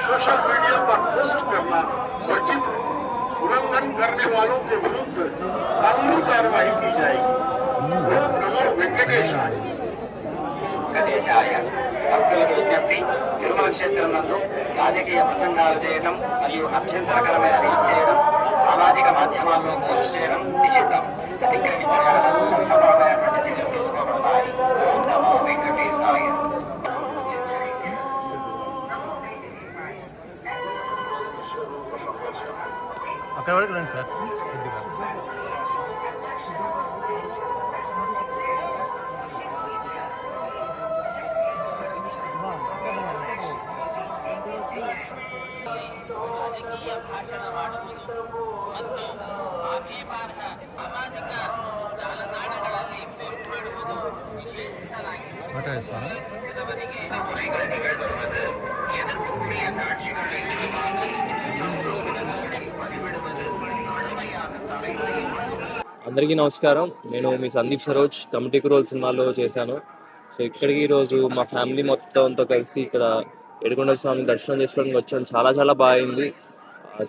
Social media पर post करना वर्जित है। उल्लंघन करने वालों के विरुद्ध कानूनी कार्रवाई की जाएगी। ओम नमो वेंकटेशाय। వెంకటేశాయ. భక్తులకు విజ్ఞప్తి, తిరుమల క్షేత్రం నందు రాజకీయ ప్రసంగాలు చేయడం మరియు అభ్యంతరకరమైన రీచ్ చేయడం, సామాజిక మాధ్యమాల్లో పోస్ట్ చేయడం నిషిద్ధం. అతిక్రమించిన వారు చట్టపరమైనటువంటి చర్యలు తీసుకోబడతాయి. ఓం నమో వెంకటేశాయ. అక్కడ వరకు రండి సార్. ರಾಜಕೀಯ ಭಾಷಣ ಮಾಡುವುದು ಮತ್ತು ಆಕ್ಷೇಪಾರ್ಹ ಸಾಮಾಜಿಕ ಜಾಲತಾಣಗಳಲ್ಲಿ ಪೋಸ್ಟ್ ಮಾಡುವುದು ನಿಷೇಧಿಸಲಾಗಿದೆ. ಪಕ್ಷದವರಿಗೆ ಕೊಲೆಗಳು ನಿಗದಿರುವುದು, ಎದುರ್ಪುಕ್ರಿಯ ಸಾಕ್ಷಿகளை అందరికీ నమస్కారం. నేను మీ సందీప్ సరోజ్ కమిటీ రోల్ సినిమాలో చేశాను. సో ఇక్కడికి ఈరోజు మా ఫ్యామిలీ మొత్తంతో కలిసి ఇక్కడ ఏడుకొండల స్వామి దర్శనం చేసుకోవడానికి వచ్చాను. చాలా చాలా బాగా అయింది.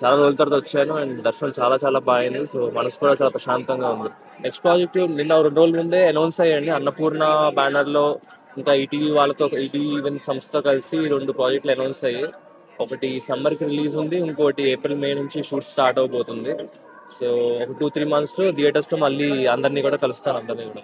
చాలా రోజుల తర్వాత వచ్చాను అండ్ దర్శనం చాలా చాలా బాగా అయింది. సో మనసు కూడా చాలా ప్రశాంతంగా ఉంది. నెక్స్ట్ ప్రాజెక్ట్ నిన్న 2 రోజుల ముందే అనౌన్స్ అయ్యండి. అన్నపూర్ణ బ్యానర్లో ఇంకా ఈటీవీ వాళ్ళతో, ఈటీవీ ఈవెంట్ సంస్థతో కలిసి 2 ప్రాజెక్టులు అనౌన్స్ అయ్యాయి. ఒకటి సమ్మర్కి రిలీజ్ ఉంది, ఇంకోటి ఏప్రిల్ మే నుంచి షూట్ స్టార్ట్ అవబోతుంది. సో ఒక 2-3 monthsలో థియేటర్స్లో మళ్ళీ అందరినీ కూడా కలుస్తాను, అందరినీ కూడా.